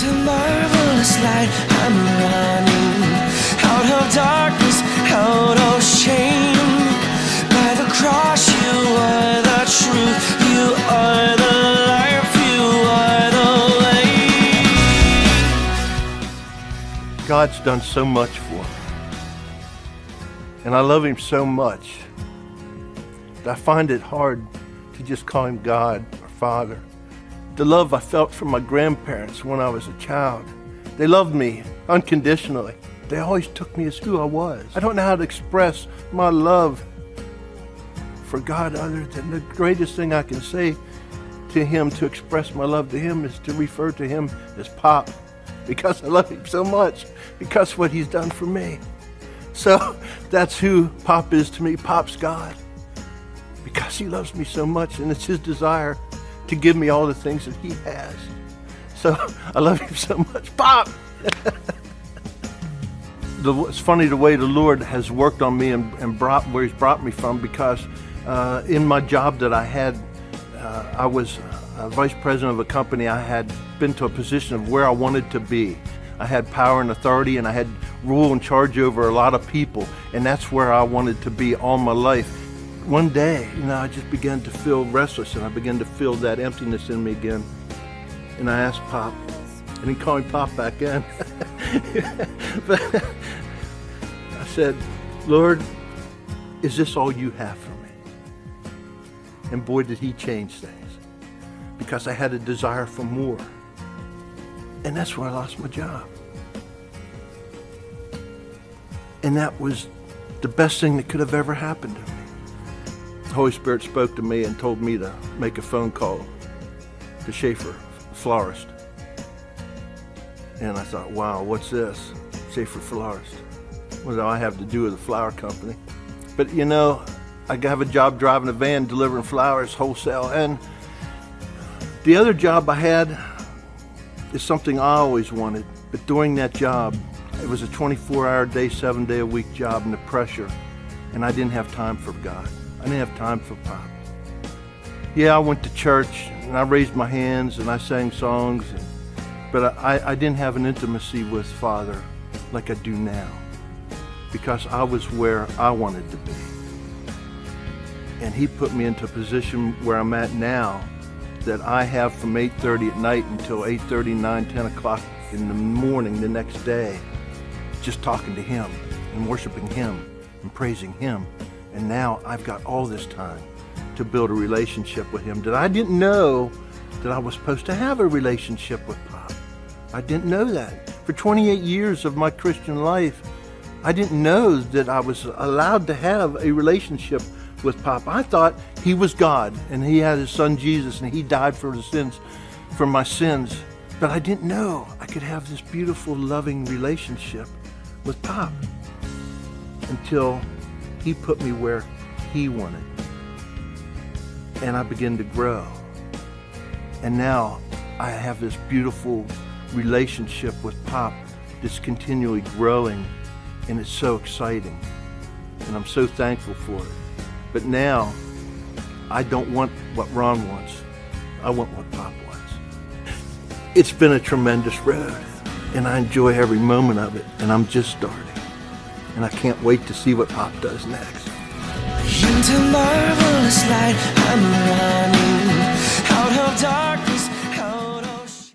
Into marvelous light, I'm running out of darkness, out of shame. By the cross, you are the truth, you are the life, you are the way. God's done so much for me, and I love him so much that I find it hard to just call him God or Father. The love I felt from my grandparents when I was a child, they loved me unconditionally. They always took me as who I was. I don't know how to express my love for God other than the greatest thing I can say to him, to express my love to him, is to refer to him as Pop, because I love him so much, because of what he's done for me. So that's who Pop is to me. Pop's God, because he loves me so much, and it's his desire to give me all the things that he has. So I love him so much. Pop! It's funny the way the Lord has worked on me and brought where he's brought me from, because in my job that I had, I was vice president of a company. I had been to a position of where I wanted to be. I had power and authority, and I had rule and charge over a lot of people, and that's where I wanted to be all my life. One day, I just began to feel restless, and I began to feel that emptiness in me again. And I asked Pop, and he called me Pop back in. But I said, Lord, is this all you have for me? And boy, did he change things, because I had a desire for more. And that's when I lost my job. And that was the best thing that could have ever happened to me. The Holy Spirit spoke to me and told me to make a phone call to Shaffer, florist. And I thought, wow, what's this? Shaffer florist. What do I have to do with a flower company? But I have a job driving a van delivering flowers wholesale. And the other job I had is something I always wanted. But during that job, it was a 24-hour day, 7-day-a-week job, and the pressure. And I didn't have time for God. I didn't have time for Pop. Yeah, I went to church, and I raised my hands, and I sang songs, but I didn't have an intimacy with Father like I do now, because I was where I wanted to be. And he put me into a position where I'm at now, that I have from 8:30 at night until 8:30, 9, 10 o'clock in the morning the next day, just talking to him and worshiping him and praising him. And now I've got all this time to build a relationship with him that I didn't know that I was supposed to have a relationship with Pop. I didn't know that. For 28 years of my Christian life, I didn't know that I was allowed to have a relationship with Pop. I thought he was God, and he had his son Jesus, and he died for my sins. But I didn't know I could have this beautiful, loving relationship with Pop until he put me where he wanted. And I began to grow. And now I have this beautiful relationship with Pop that's continually growing, and it's so exciting. And I'm so thankful for it. But now, I don't want what Ron wants. I want what Pop wants. It's been a tremendous road, and I enjoy every moment of it, and I'm just starting. And I can't wait to see what Pop does next. Into marvelous light, I'm running out of darkness.